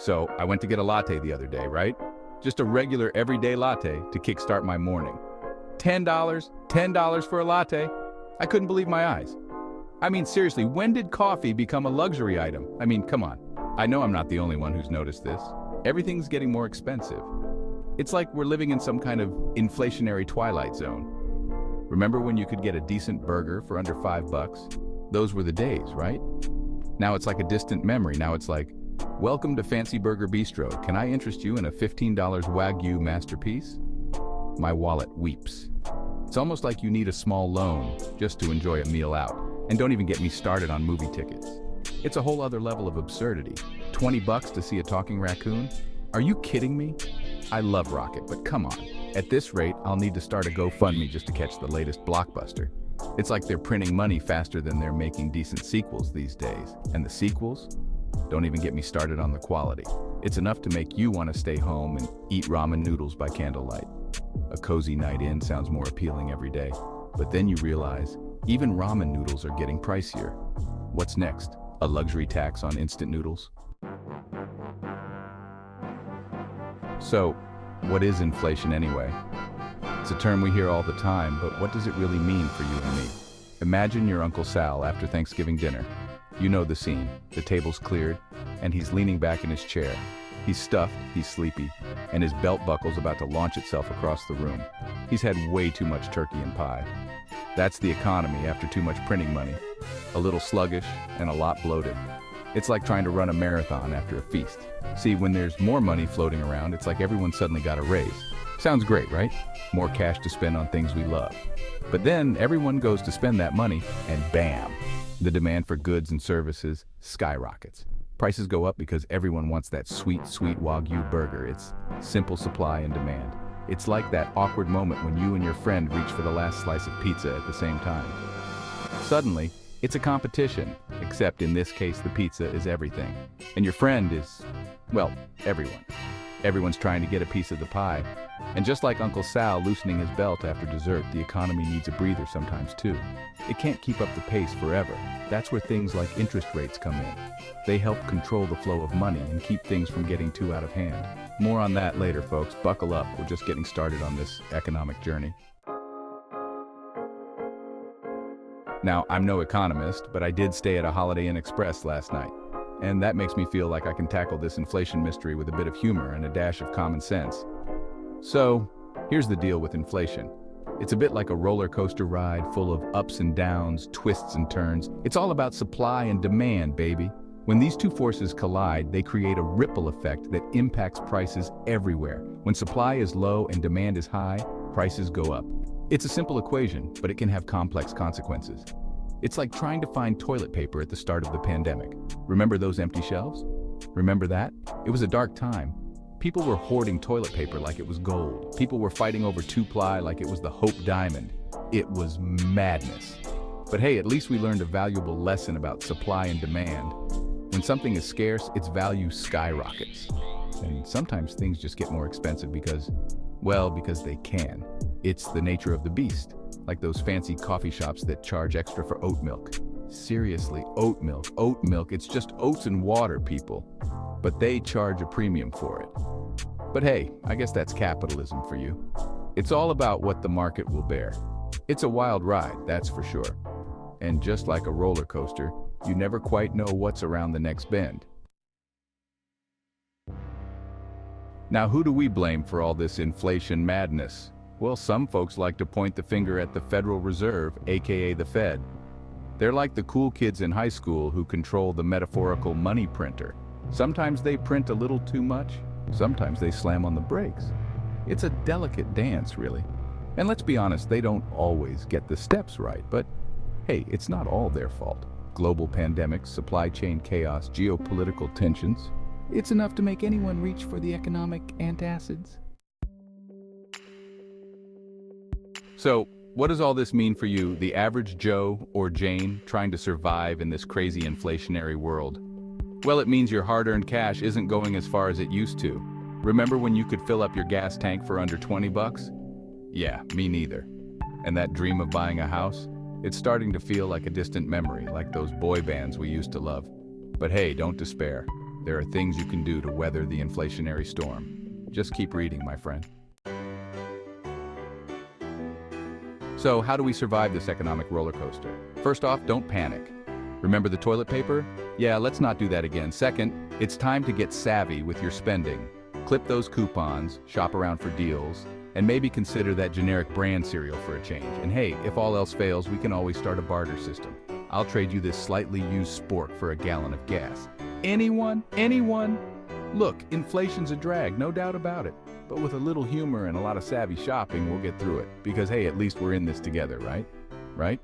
So I went to get a latte the other day, right? Just a regular everyday latte to kickstart my morning. $10 for a latte? I couldn't believe my eyes. I mean, seriously, when did coffee become a luxury item? I mean, come on. I know I'm not the only one who's noticed this. Everything's getting more expensive. It's like we're living in some kind of inflationary twilight zone. Remember when you could get a decent burger for under $5? Those were the days, right? Now it's like a distant memory. Now it's like, welcome to Fancy Burger Bistro. Can I interest you in a $15 Wagyu masterpiece? My wallet weeps. It's almost like you need a small loan just to enjoy a meal out. And don't even get me started on movie tickets. It's a whole other level of absurdity. $20 to see a talking raccoon? Are you kidding me? I love Rocket, but come on. At this rate, I'll need to start a GoFundMe just to catch the latest blockbuster. It's like they're printing money faster than they're making decent sequels these days. And the sequels? Don't even get me started on the quality. It's enough to make you want to stay home and eat ramen noodles by candlelight. A cozy night in sounds more appealing every day. But then you realize, even ramen noodles are getting pricier. What's next? A luxury tax on instant noodles? So, what is inflation anyway? It's a term we hear all the time, but what does it really mean for you and me? Imagine your Uncle Sal after Thanksgiving dinner. You know the scene. The table's cleared, and he's leaning back in his chair. He's stuffed, he's sleepy, and his belt buckle's about to launch itself across the room. He's had way too much turkey and pie. That's the economy after too much printing money. A little sluggish and a lot bloated. It's like trying to run a marathon after a feast. See, when there's more money floating around, it's like everyone suddenly got a raise. Sounds great, right? More cash to spend on things we love. But then everyone goes to spend that money, and bam! The demand for goods and services skyrockets. Prices go up because everyone wants that sweet, sweet Wagyu burger. It's simple supply and demand. It's like that awkward moment when you and your friend reach for the last slice of pizza at the same time. Suddenly, it's a competition, except in this case the pizza is everything. And your friend is, well, everyone. Everyone's trying to get a piece of the pie. And just like Uncle Sal loosening his belt after dessert, the economy needs a breather sometimes too. It can't keep up the pace forever. That's where things like interest rates come in. They help control the flow of money and keep things from getting too out of hand. More on that later, folks. Buckle up. We're just getting started on this economic journey. Now, I'm no economist, but I did stay at a Holiday Inn Express last night. And that makes me feel like I can tackle this inflation mystery with a bit of humor and a dash of common sense. So, here's the deal with inflation. It's a bit like a roller coaster ride full of ups and downs, twists and turns. It's all about supply and demand, baby. When these two forces collide, they create a ripple effect that impacts prices everywhere. When supply is low and demand is high, prices go up. It's a simple equation, but it can have complex consequences. It's like trying to find toilet paper at the start of the pandemic. Remember those empty shelves? Remember that? It was a dark time. People were hoarding toilet paper like it was gold. People were fighting over two-ply like it was the Hope Diamond. It was madness. But hey, at least we learned a valuable lesson about supply and demand. When something is scarce, its value skyrockets. And sometimes things just get more expensive because they can. It's the nature of the beast, like those fancy coffee shops that charge extra for oat milk. Seriously, oat milk, it's just oats and water, people. But they charge a premium for it. But hey, I guess that's capitalism for you. It's all about what the market will bear. It's a wild ride, that's for sure. And just like a roller coaster, you never quite know what's around the next bend. Now, who do we blame for all this inflation madness? Well, some folks like to point the finger at the Federal Reserve, aka the Fed. They're like the cool kids in high school who control the metaphorical money printer. Sometimes they print a little too much, sometimes they slam on the brakes. It's a delicate dance, really. And let's be honest, they don't always get the steps right, but hey, it's not all their fault. Global pandemics, supply chain chaos, geopolitical tensions. It's enough to make anyone reach for the economic antacids. So, what does all this mean for you, the average Joe or Jane trying to survive in this crazy inflationary world? Well, it means your hard-earned cash isn't going as far as it used to. Remember when you could fill up your gas tank for under 20 bucks? Yeah, me neither. And that dream of buying a house? It's starting to feel like a distant memory, like those boy bands we used to love. But hey, don't despair. There are things you can do to weather the inflationary storm. Just keep reading, my friend. So, how do we survive this economic roller coaster? First off, don't panic. Remember the toilet paper? Yeah, let's not do that again. Second, it's time to get savvy with your spending. Clip those coupons, shop around for deals, and maybe consider that generic brand cereal for a change. And hey, if all else fails, we can always start a barter system. I'll trade you this slightly used spork for a gallon of gas. Anyone? Anyone? Look, inflation's a drag, no doubt about it. But with a little humor and a lot of savvy shopping, we'll get through it. Because hey, at least we're in this together, right? Right?